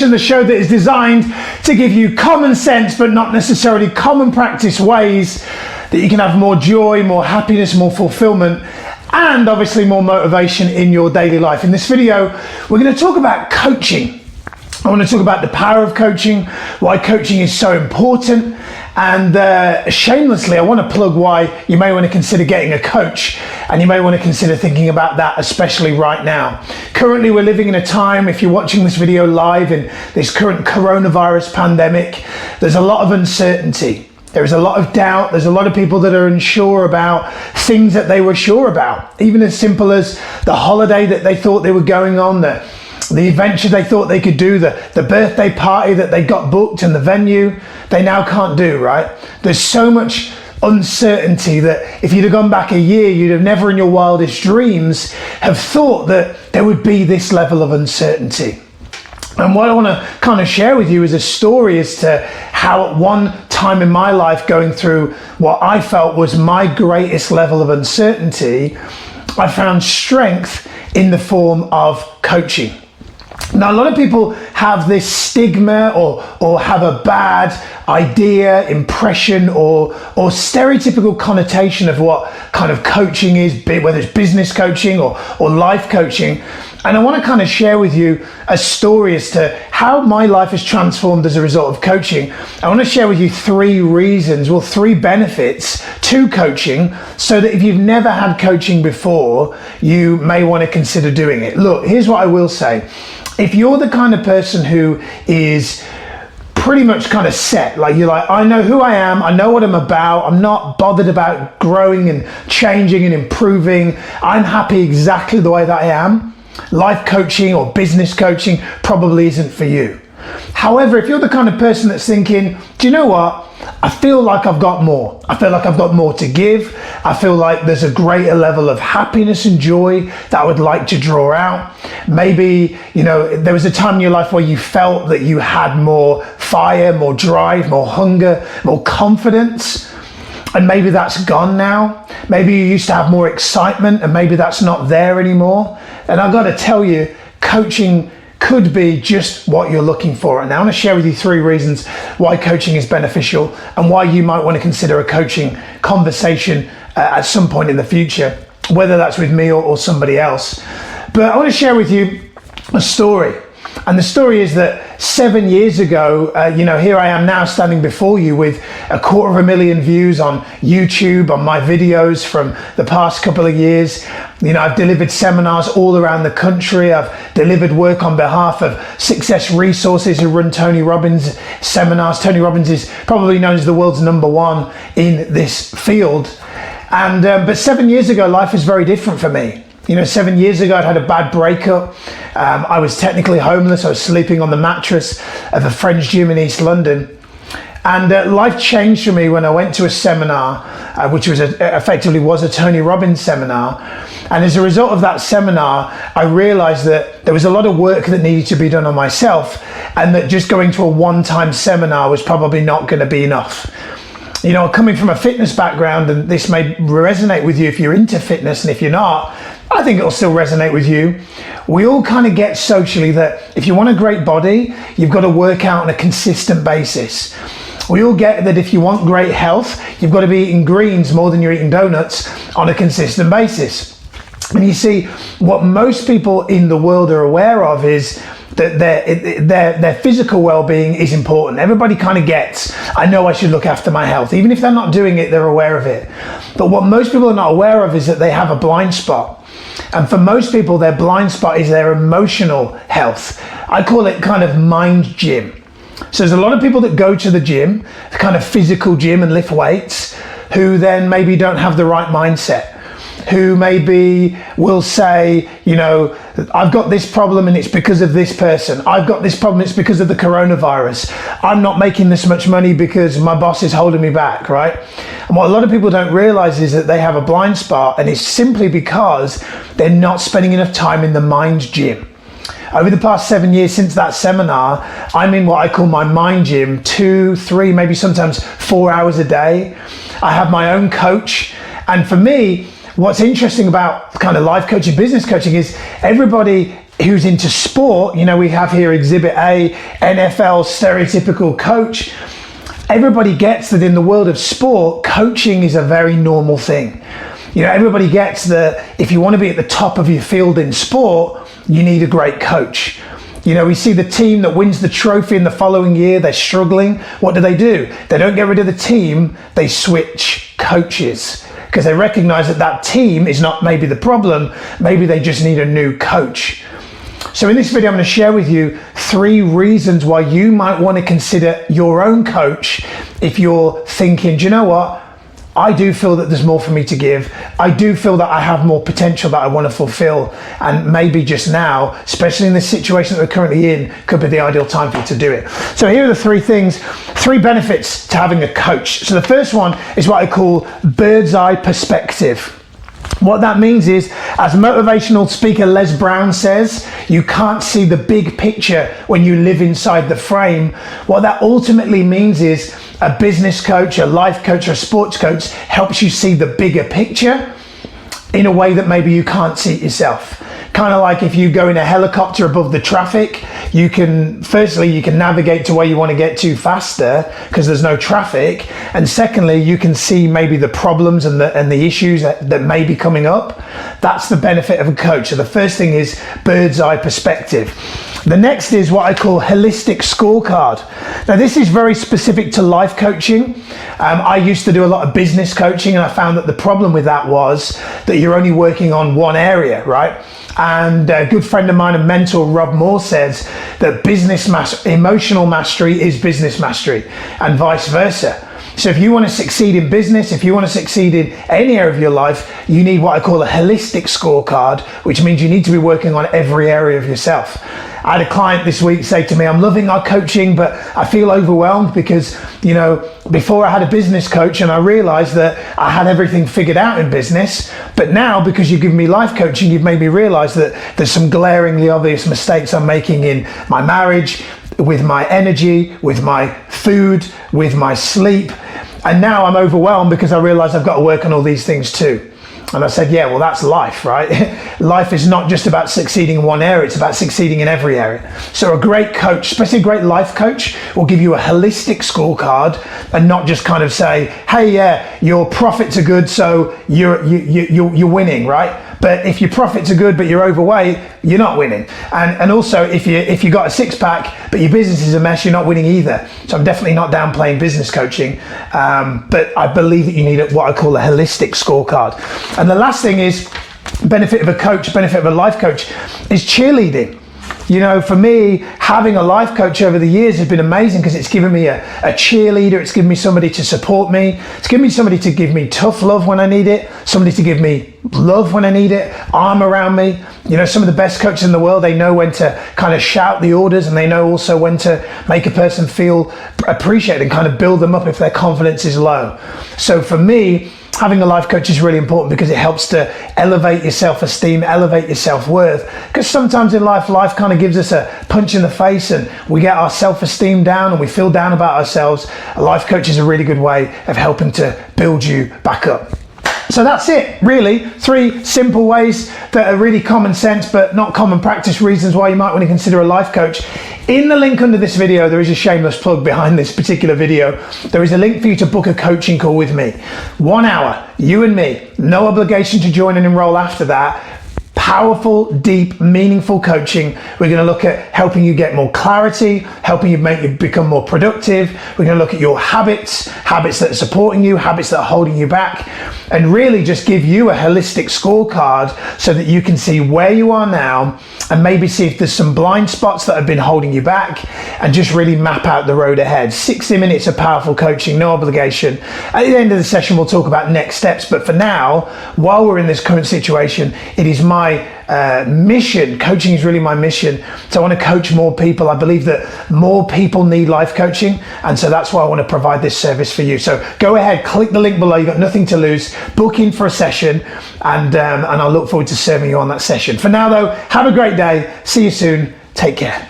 The show that is designed to give you common sense but not necessarily common practice ways that you can have more joy, more happiness, more fulfillment, and obviously more motivation in your daily life. In this video, we're going to talk about coaching. I want to talk about the power of coaching, why coaching is so important, and shamelessly, I want to plug why you may want to consider getting a coach, and you may want to consider thinking about that, especially right now. Currently, we're living in a time, if you're watching this video live in this current coronavirus pandemic, there's a lot of uncertainty. There is a lot of doubt. There's a lot of people that are unsure about things that they were sure about, even as simple as the holiday that they thought they were going on, the adventure they thought they could do, the birthday party that they got booked and the venue they now can't do, right? There's so much uncertainty that if you'd have gone back a year, you'd have never in your wildest dreams have thought that there would be this level of uncertainty. And what I want to kind of share with you is a story as to how at one time in my life, going through what I felt was my greatest level of uncertainty, I found strength in the form of coaching. Now, a lot of people have this stigma or have a bad idea, impression, or stereotypical connotation of what kind of coaching is, whether it's business coaching or life coaching. And I want to kind of share with you a story as to how my life has transformed as a result of coaching. I want to share with you three benefits to coaching, so that if you've never had coaching before, you may want to consider doing it. Look, here's what I will say. If you're the kind of person who is pretty much kind of set, like you're like, I know who I am, I know what I'm about, I'm not bothered about growing and changing and improving, I'm happy exactly the way that I am, life coaching or business coaching probably isn't for you. However, if you're the kind of person that's thinking, do you know what? I feel like I've got more. I feel like I've got more to give. I feel like there's a greater level of happiness and joy that I would like to draw out. Maybe, there was a time in your life where you felt that you had more fire, more drive, more hunger, more confidence. And maybe that's gone now. Maybe you used to have more excitement and maybe that's not there anymore. And I've got to tell you, coaching could be just what you're looking for. And I want to share with you three reasons why coaching is beneficial and why you might want to consider a coaching conversation at some point in the future, whether that's with me or somebody else. But I want to share with you a story. And the story is that 7 years ago, here I am now standing before you with 250,000 views on YouTube, on my videos from the past couple of years. I've delivered seminars all around the country. I've delivered work on behalf of Success Resources, who run Tony Robbins seminars. Tony Robbins is probably known as the world's #1 in this field. And but 7 years ago, life was very different for me. 7 years ago, I'd had a bad breakup. I was technically homeless. I was sleeping on the mattress of a friend's gym in East London. And life changed for me when I went to a seminar, which was effectively a Tony Robbins seminar. And as a result of that seminar, I realized that there was a lot of work that needed to be done on myself, and that just going to a one-time seminar was probably not going to be enough. Coming from a fitness background, and this may resonate with you if you're into fitness, and if you're not, I think it'll still resonate with you. We all kind of get socially that if you want a great body, you've got to work out on a consistent basis. We all get that if you want great health, you've got to be eating greens more than you're eating donuts on a consistent basis. And you see, what most people in the world are aware of is that their physical well-being is important. Everybody kind of gets, I know I should look after my health. Even if they're not doing it, they're aware of it. But what most people are not aware of is that they have a blind spot. And for most people, their blind spot is their emotional health. I call it kind of mind gym. So there's a lot of people that go to the gym, the kind of physical gym, and lift weights, who then maybe don't have the right mindset, who maybe will say, I've got this problem and it's because of this person. I've got this problem, it's because of the coronavirus. I'm not making this much money because my boss is holding me back, right? And what a lot of people don't realize is that they have a blind spot, and it's simply because they're not spending enough time in the mind gym. Over the past 7 years since that seminar, I'm in what I call my mind gym, 2, 3, maybe sometimes 4 hours a day. I have my own coach. And for me, what's interesting about kind of life coaching, business coaching, is everybody who's into sport, you know, we have here Exhibit A, NFL stereotypical coach. Everybody gets that in the world of sport, coaching is a very normal thing. You know, everybody gets that if you want to be at the top of your field in sport, you need a great coach. You know, we see the team that wins the trophy in the following year, they're struggling. What do? They don't get rid of the team, they switch coaches because they recognize that that team is not maybe the problem, maybe they just need a new coach. So in this video, I'm going to share with you 3 reasons why you might want to consider your own coach if you're thinking, do you know what? I do feel that there's more for me to give. I do feel that I have more potential that I want to fulfill. And maybe just now, especially in the situation that we're currently in, could be the ideal time for you to do it. So here are the 3 things, 3 benefits to having a coach. So the first one is what I call bird's eye perspective. What that means is, as motivational speaker Les Brown says, you can't see the big picture when you live inside the frame. What that ultimately means is a business coach, a life coach, or a sports coach helps you see the bigger picture in a way that maybe you can't see it yourself. Kind of like if you go in a helicopter above the traffic, you can navigate to where you want to get to faster because there's no traffic. And secondly, you can see maybe the problems and the issues that may be coming up. That's the benefit of a coach. So the first thing is bird's eye perspective. The next is what I call holistic scorecard. Now this is very specific to life coaching. I used to do a lot of business coaching, and I found that the problem with that was that you're only working on one area, right? And a good friend of mine and mentor, Rob Moore, says that emotional mastery is business mastery, and vice versa. So if you want to succeed in business, if you want to succeed in any area of your life, you need what I call a holistic scorecard, which means you need to be working on every area of yourself. I had a client this week say to me, I'm loving our coaching, but I feel overwhelmed because, you know, before I had a business coach and I realized that I had everything figured out in business, but now because you've given me life coaching, you've made me realize that there's some glaringly obvious mistakes I'm making in my marriage, with my energy, with my food, with my sleep. And now I'm overwhelmed because I realize I've got to work on all these things too. And I said, yeah, well, that's life, right? Life is not just about succeeding in one area, it's about succeeding in every area. So a great coach, especially a great life coach, will give you a holistic scorecard and not just kind of say, hey, yeah, your profits are good, so you're winning, right? But if your profits are good, but you're overweight, you're not winning. And also, if you got a 6-pack, but your business is a mess, you're not winning either. So I'm definitely not downplaying business coaching, but I believe that you need what I call a holistic scorecard. And the last thing is, benefit of a coach, benefit of a life coach, is cheerleading. You know, for me, having a life coach over the years has been amazing because it's given me a cheerleader. It's given me somebody to support me. It's given me somebody to give me tough love when I need it. Somebody to give me love when I need it. Arm around me. You know, some of the best coaches in the world, they know when to kind of shout the orders, and they know also when to make a person feel appreciated and kind of build them up if their confidence is low. So for me, having a life coach is really important because it helps to elevate your self-esteem, elevate your self-worth. Because sometimes in life kind of gives us a punch in the face and we get our self-esteem down and we feel down about ourselves. A life coach is a really good way of helping to build you back up. So that's it, really. 3 simple ways that are really common sense but not common practice reasons why you might want to consider a life coach. In the link under this video, there is a shameless plug behind this particular video. There is a link for you to book a coaching call with me. 1 hour, you and me, no obligation to join and enroll after that. Powerful, deep, meaningful coaching. We're going to look at helping you get more clarity, helping you become more productive. We're going to look at your habits that are supporting you, habits that are holding you back, and really just give you a holistic scorecard so that you can see where you are now and maybe see if there's some blind spots that have been holding you back and just really map out the road ahead. 60 minutes of powerful coaching, no obligation. At the end of the session, we'll talk about next steps. But for now, while we're in this current situation, it is my mission. Coaching is really my mission. So I want to coach more people. I believe that more people need life coaching. And so that's why I want to provide this service for you. So go ahead, click the link below. You've got nothing to lose. Book in for a session and I'll look forward to serving you on that session. For now though, have a great day. See you soon. Take care.